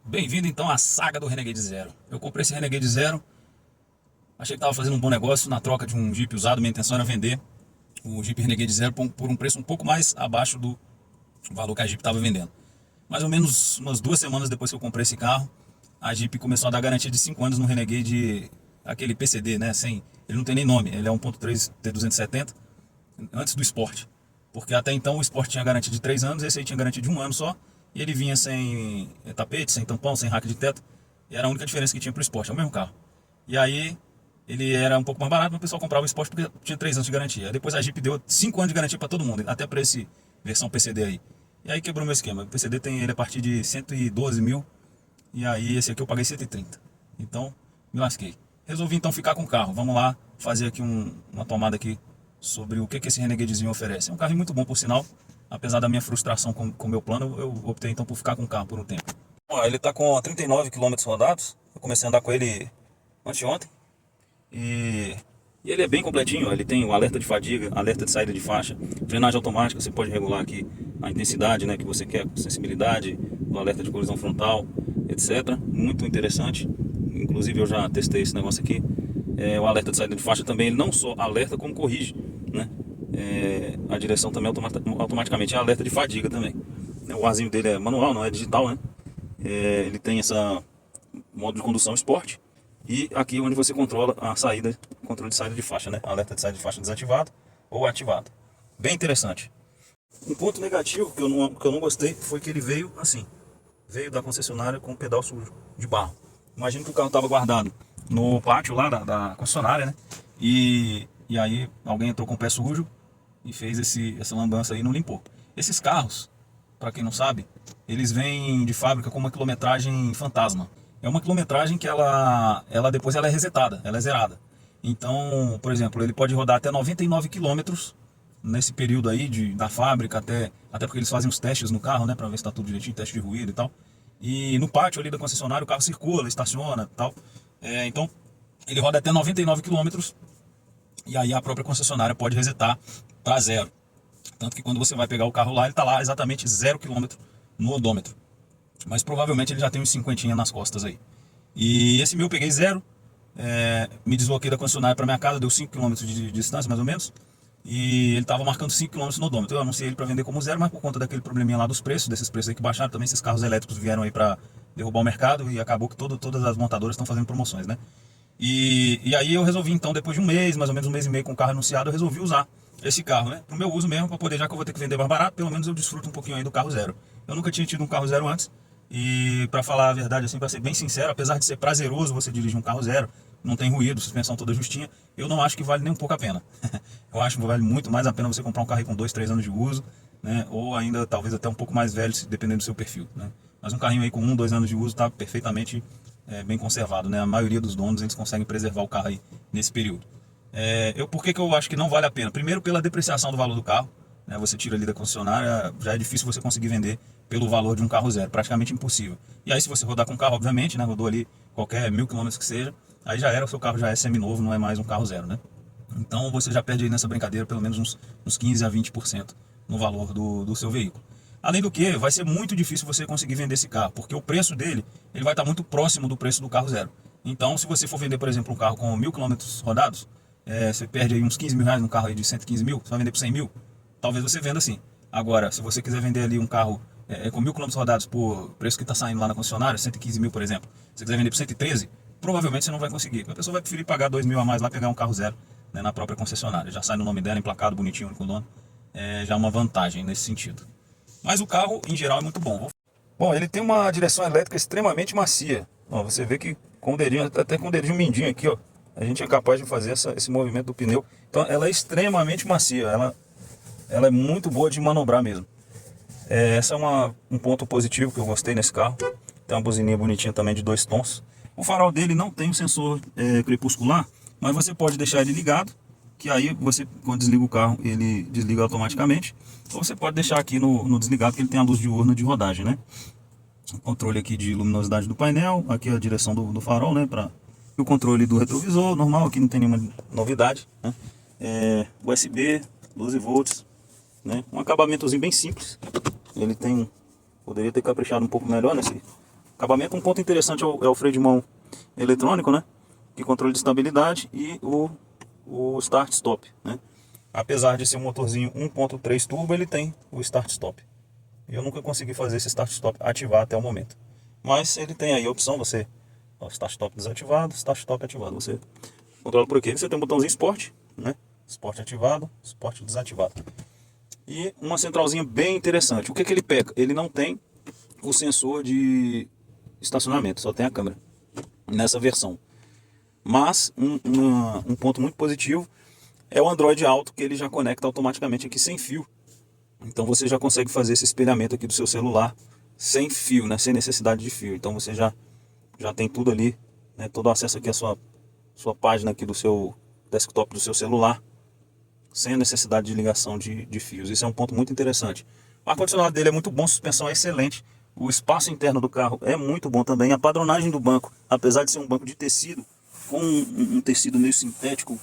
Bem-vindo então à saga do Renegade Zero. Eu comprei esse Renegade Zero, achei que estava fazendo um bom negócio na troca de um Jeep usado. Minha intenção era vender o Jeep Renegade Zero por um preço um pouco mais abaixo do valor que a Jeep estava vendendo. Mais ou menos umas 2 semanas depois que eu comprei esse carro, a Jeep começou a dar garantia de 5 anos no Renegade, aquele PCD, né? Ele não tem nem nome, ele é 1.3 T270, antes do Sport. Porque até então o Sport tinha garantia de 3 anos, esse aí tinha garantia de 1 ano só. E ele vinha sem tapete, sem tampão, sem rack de teto. E era a única diferença que tinha pro Sport, é o mesmo carro. E aí ele era um pouco mais barato, mas o pessoal comprava o Sport porque tinha 3 anos de garantia. Aí depois a Jeep deu 5 anos de garantia para todo mundo, até para esse versão PCD aí. E aí quebrou meu esquema. O PCD tem ele a partir de 112 mil. E aí esse aqui eu paguei 130. Então me lasquei. Resolvi então ficar com o carro. Vamos lá fazer aqui uma tomada aqui sobre o que esse Renegadezinho oferece. É um carro muito bom, por sinal. Apesar da minha frustração com o meu plano, eu optei então por ficar com o carro por um tempo. Bom, ele está com 39 quilômetros rodados. Eu comecei a andar com ele anteontem. E, e ele é bem completinho. Ele tem o alerta de fadiga, alerta de saída de faixa, frenagem automática. Você pode regular aqui a intensidade, né, que você quer, sensibilidade, o alerta de colisão frontal, etc. Muito interessante. Inclusive eu já testei esse negócio aqui. O alerta de saída de faixa também, ele não só alerta como corrige, né? A direção também automaticamente é alerta de fadiga também. O arzinho dele é manual, não é digital, né? Ele tem essa modo de condução Sport. E aqui onde você controla a saída, controle de saída de faixa, né? Alerta de saída de faixa desativado ou ativado. Bem interessante. Um ponto negativo que eu não gostei foi que ele veio assim. Veio da concessionária com um pedal sujo de barro. Imagina que o carro estava guardado no pátio lá da concessionária, né? E aí alguém entrou com o pé sujo e fez essa lambança aí e não limpou. Esses carros, para quem não sabe, eles vêm de fábrica com uma quilometragem fantasma. É uma quilometragem que ela depois ela é resetada, ela é zerada. Então, por exemplo, ele pode rodar até 99 quilômetros nesse período aí da fábrica, até porque eles fazem os testes no carro, né, para ver se está tudo direitinho, teste de ruído e tal. E no pátio ali da concessionária o carro circula, estaciona e tal. Então, ele roda até 99 quilômetros e aí a própria concessionária pode resetar para zero. Tanto que quando você vai pegar o carro lá, ele está lá exatamente 0 km no odômetro. Mas provavelmente ele já tem uns 50 nas costas aí. E esse meu eu peguei zero. Me desloquei da concessionária para minha casa, deu 5 km de distância mais ou menos. E ele estava marcando 5 km no odômetro. Eu anunciei ele para vender como zero, mas por conta daquele probleminha lá dos preços, desses preços aí que baixaram, também esses carros elétricos vieram aí para derrubar o mercado e acabou que todas as montadoras estão fazendo promoções, né? E aí eu resolvi então, depois de um mês, mais ou menos um mês e meio com o carro anunciado, eu resolvi usar esse carro, né? Pro meu uso mesmo, para poder, já que eu vou ter que vender mais barato, pelo menos eu desfruto um pouquinho aí do carro zero. Eu nunca tinha tido um carro zero antes. E para falar a verdade, assim, para ser bem sincero, apesar de ser prazeroso você dirigir um carro zero, não tem ruído, suspensão toda justinha, eu não acho que vale nem um pouco a pena. Eu acho que vale muito mais a pena você comprar um carro com 2, 3 anos de uso, né? Ou ainda talvez até um pouco mais velho, dependendo do seu perfil, né? Mas um carrinho aí com 1, 2 anos de uso está perfeitamente bem conservado, né? A maioria dos donos eles conseguem preservar o carro aí nesse período. Por que eu acho que não vale a pena? Primeiro pela depreciação do valor do carro, né? Você tira ali da concessionária, já é difícil você conseguir vender pelo valor de um carro zero, praticamente impossível. E aí se você rodar com o carro, obviamente, né? Rodou ali qualquer 1.000 km que seja, aí já era, o seu carro já é seminovo, não é mais um carro zero, né? Então você já perde aí nessa brincadeira pelo menos uns 15 a 20% no valor do seu veículo. Além do que, vai ser muito difícil você conseguir vender esse carro, porque o preço dele ele vai estar muito próximo do preço do carro zero. Então, se você for vender, por exemplo, um carro com 1.000 km rodados, você perde aí uns 15 mil reais num carro aí de 115 mil, você vai vender por 100 mil, talvez você venda assim. Agora, se você quiser vender ali um carro com 1.000 km rodados por preço que está saindo lá na concessionária, 115 mil, por exemplo, se você quiser vender por 113, provavelmente você não vai conseguir. A pessoa vai preferir pagar 2 mil a mais lá, pegar um carro zero, né, na própria concessionária. Já sai no nome dela, emplacado, bonitinho, com o dono. Já é uma vantagem nesse sentido. Mas o carro, em geral, é muito bom. Bom, ele tem uma direção elétrica extremamente macia. Ó, você vê que com o dedinho, até com o dedinho mindinho aqui, ó, a gente é capaz de fazer esse movimento do pneu. Então ela é extremamente macia, ela é muito boa de manobrar mesmo. Essa é um ponto positivo que eu gostei nesse carro. Tem uma buzininha bonitinha também de 2 tons. O farol dele não tem um sensor crepuscular, mas você pode deixar ele ligado, que aí você, quando desliga o carro, ele desliga automaticamente. Ou você pode deixar aqui no desligado, que ele tem a luz diurna de rodagem, né? O controle aqui de luminosidade do painel, aqui a direção do farol, né? O controle do retrovisor, normal, aqui não tem nenhuma novidade, né? USB, 12 volts, né? Um acabamentozinho bem simples. Ele poderia ter caprichado um pouco melhor acabamento. Um ponto interessante é o freio de mão eletrônico, né? Que controle de estabilidade e o start-stop, né? Apesar de ser um motorzinho 1.3 turbo, ele tem o start-stop. Eu nunca consegui fazer esse start-stop ativar até o momento. Mas ele tem aí a opção, você... Start-stop desativado, start-stop ativado. Você controla por aqui. Você tem um botãozinho Sport, né? Sport ativado, Sport desativado. E uma centralzinha bem interessante. O que ele peca? Ele não tem o sensor de estacionamento, só tem a câmera nessa versão. Mas um ponto muito positivo é o Android Auto, que ele já conecta automaticamente aqui sem fio. Então você já consegue fazer esse espelhamento aqui do seu celular sem fio, né? Sem necessidade de fio. Então você já tem tudo ali, né? Todo o acesso aqui à sua página aqui do seu desktop do seu celular, sem a necessidade de ligação de fios. Isso é um ponto muito interessante. O ar-condicionado dele é muito bom, a suspensão é excelente. O espaço interno do carro é muito bom também. A padronagem do banco, apesar de ser um banco de tecido, com um tecido meio sintético,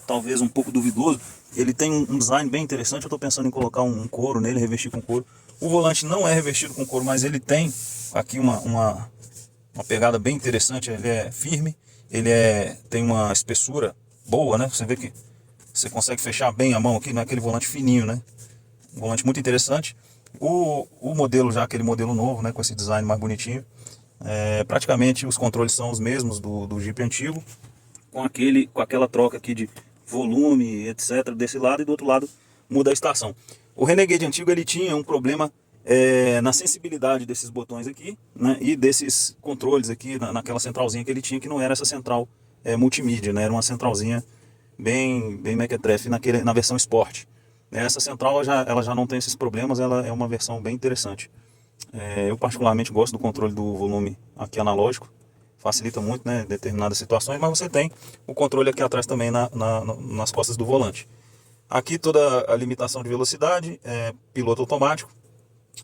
talvez um pouco duvidoso, ele tem um design bem interessante. Eu estou pensando em colocar um couro nele, revestir com couro. O volante não é revestido com couro, mas ele tem aqui uma pegada bem interessante. Ele é firme, tem uma espessura boa, né? Você vê que você consegue fechar bem a mão aqui, não é aquele volante fininho, né? Um volante muito interessante. O modelo, já aquele modelo novo, né, com esse design mais bonitinho, praticamente os controles são os mesmos do Jeep antigo, com aquela troca aqui de volume, etc, desse lado, e do outro lado muda a estação. O Renegade antigo ele tinha um problema na sensibilidade desses botões aqui, né, e desses controles aqui naquela centralzinha que ele tinha, que não era essa central multimídia, né, era uma centralzinha bem mequetrefe na versão Sport. Essa central ela já não tem esses problemas, ela é uma versão bem interessante. Eu particularmente gosto do controle do volume aqui analógico, facilita muito, né, determinadas situações, mas você tem o controle aqui atrás também nas costas do volante. Aqui toda a limitação de velocidade, piloto automático,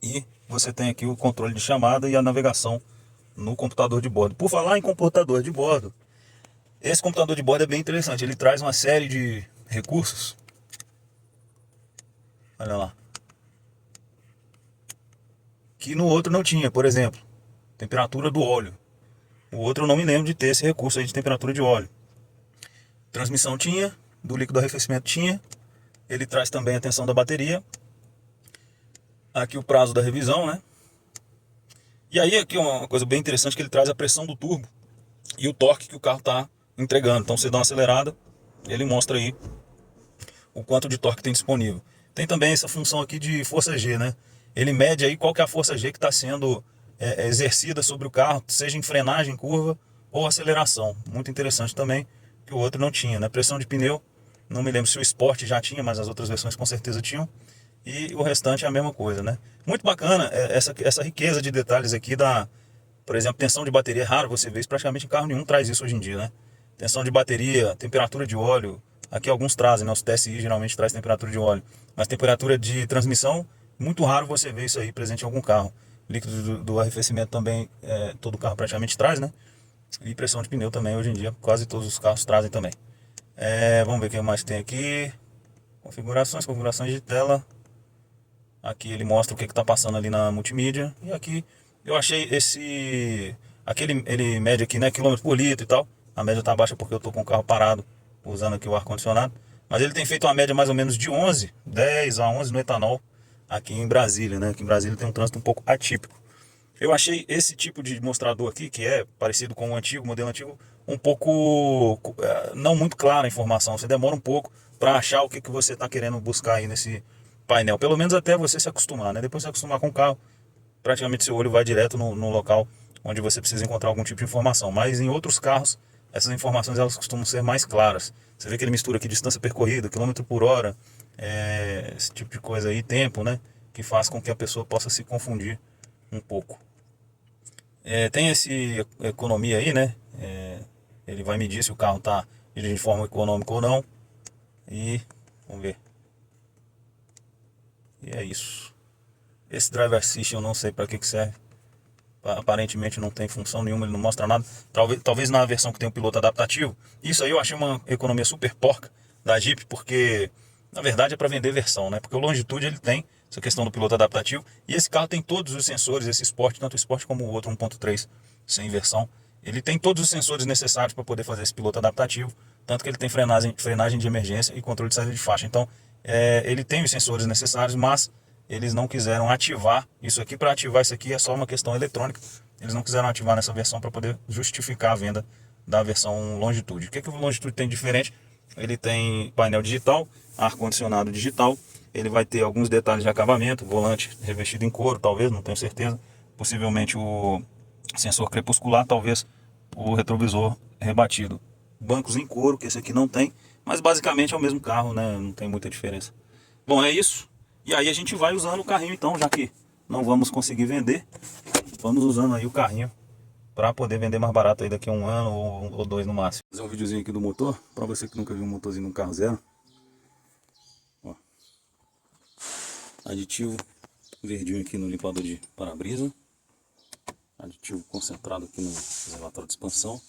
e você tem aqui o controle de chamada e a navegação no computador de bordo. Por falar em computador de bordo, esse computador de bordo é bem interessante, ele traz uma série de recursos. Olha lá. Que no outro não tinha, por exemplo, temperatura do óleo. O outro eu não me lembro de ter esse recurso aí de temperatura de óleo. Transmissão tinha, do líquido arrefecimento tinha. Ele traz também a tensão da bateria. Aqui o prazo da revisão, né? E aí aqui uma coisa bem interessante, que ele traz a pressão do turbo e o torque que o carro está entregando. Então você dá uma acelerada, ele mostra aí o quanto de torque tem disponível. Tem também essa função aqui de força G, né? Ele mede aí qual que é a força G que está sendo exercida sobre o carro, seja em frenagem, curva ou aceleração. Muito interessante também, que o outro não tinha, né? Pressão de pneu, não me lembro se o Sport já tinha, mas as outras versões com certeza tinham. E o restante é a mesma coisa, né? Muito bacana essa riqueza de detalhes aqui por exemplo, tensão de bateria. É raro você ver isso, praticamente em carro nenhum traz isso hoje em dia, né? Tensão de bateria, temperatura de óleo. Aqui alguns trazem, né? Os TSI geralmente traz temperatura de óleo. Mas temperatura de transmissão, muito raro você ver isso aí presente em algum carro. Líquido do arrefecimento também, todo carro praticamente traz, né? E pressão de pneu também, hoje em dia, quase todos os carros trazem também. Vamos ver o que mais tem aqui. Configurações de tela. Aqui ele mostra o que está passando ali na multimídia. E aqui eu achei aqui ele mede aqui, né, quilômetro por litro e tal. A média está baixa porque eu estou com o carro parado, usando aqui o ar-condicionado. Mas ele tem feito uma média mais ou menos de 10 a 11 no etanol aqui em Brasília, né? Aqui em Brasília tem um trânsito um pouco atípico. Eu achei esse tipo de mostrador aqui, que é parecido com o modelo antigo, um pouco não muito clara a informação. Você demora um pouco para achar o que você está querendo buscar aí nesse painel. Pelo menos até você se acostumar, né? Depois você acostumar com o carro, praticamente seu olho vai direto no local onde você precisa encontrar algum tipo de informação. Mas em outros carros, essas informações elas costumam ser mais claras. Você vê que ele mistura aqui distância percorrida, quilômetro por hora, esse tipo de coisa aí, tempo, né? Que faz com que a pessoa possa se confundir um pouco. Tem esse economia aí, né? Ele vai medir se o carro está dirigindo de forma econômica ou não. E vamos ver. E é isso. Esse Driver Assist eu não sei para que serve. Aparentemente não tem função nenhuma, ele não mostra nada. Talvez na versão que tem o piloto adaptativo. Isso aí eu achei uma economia super porca da Jeep, porque na verdade é para vender versão, né? Porque o Longitude ele tem essa questão do piloto adaptativo. E esse carro tem todos os sensores, esse Sport, tanto o Sport como o outro 1.3 sem inversão. Ele tem todos os sensores necessários para poder fazer esse piloto adaptativo, tanto que ele tem frenagem de emergência e controle de saída de faixa. Então, ele tem os sensores necessários, mas eles não quiseram ativar isso aqui. Para ativar isso aqui é só uma questão eletrônica. Eles não quiseram ativar nessa versão para poder justificar a venda da versão Longitude. O que o Longitude tem de diferente? Ele tem painel digital, ar-condicionado digital, ele vai ter alguns detalhes de acabamento, volante revestido em couro, talvez, não tenho certeza, possivelmente o sensor crepuscular, talvez o retrovisor rebatido. Bancos em couro, que esse aqui não tem, mas basicamente é o mesmo carro, né? Não tem muita diferença. Bom, é isso. E aí a gente vai usando o carrinho então, já que não vamos conseguir vender, vamos usando aí o carrinho para poder vender mais barato aí daqui a 1 ano ou 2 no máximo. Vou fazer um videozinho aqui do motor, para você que nunca viu um motorzinho num carro zero. Ó. Aditivo verdinho aqui no limpador de para-brisa. Aditivo concentrado aqui no reservatório de expansão.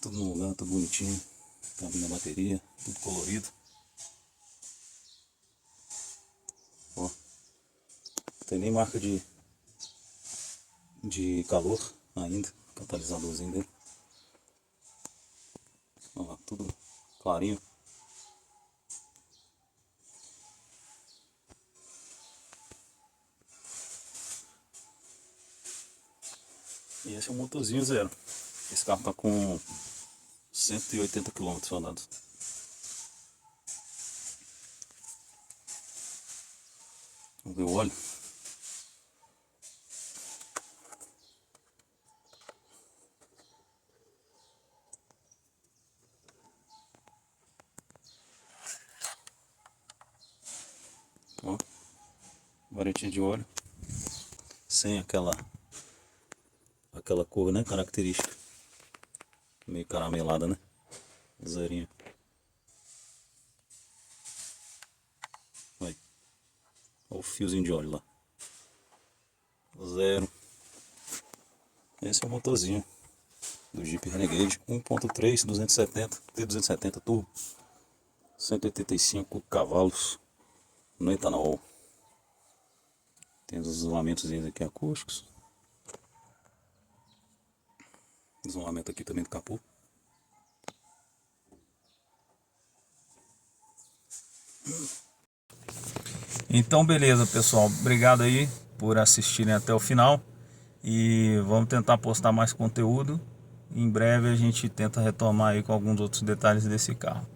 Tudo no lugar, tudo bonitinho. Cabine da bateria, tudo colorido. Ó. Não tem nem marca de calor ainda, catalisadorzinho dele. Olha lá, tudo clarinho. E esse é um motorzinho zero. Esse carro tá com 180 km rodados. Vamos ver o óleo. Ó, varetinha de óleo, sem aquela cor, né, característica, meio caramelada, né, zerinho. Olha o fiozinho de óleo lá, zero. Esse é o motorzinho do Jeep Renegade 1.3 270 T270 turbo, 185 cavalos no etanol. Tem os isolamentos aqui acústicos. Isolamento aqui também do capô. Então beleza, pessoal, obrigado aí por assistirem até o final e vamos tentar postar mais conteúdo. Em breve a gente tenta retomar aí com alguns outros detalhes desse carro.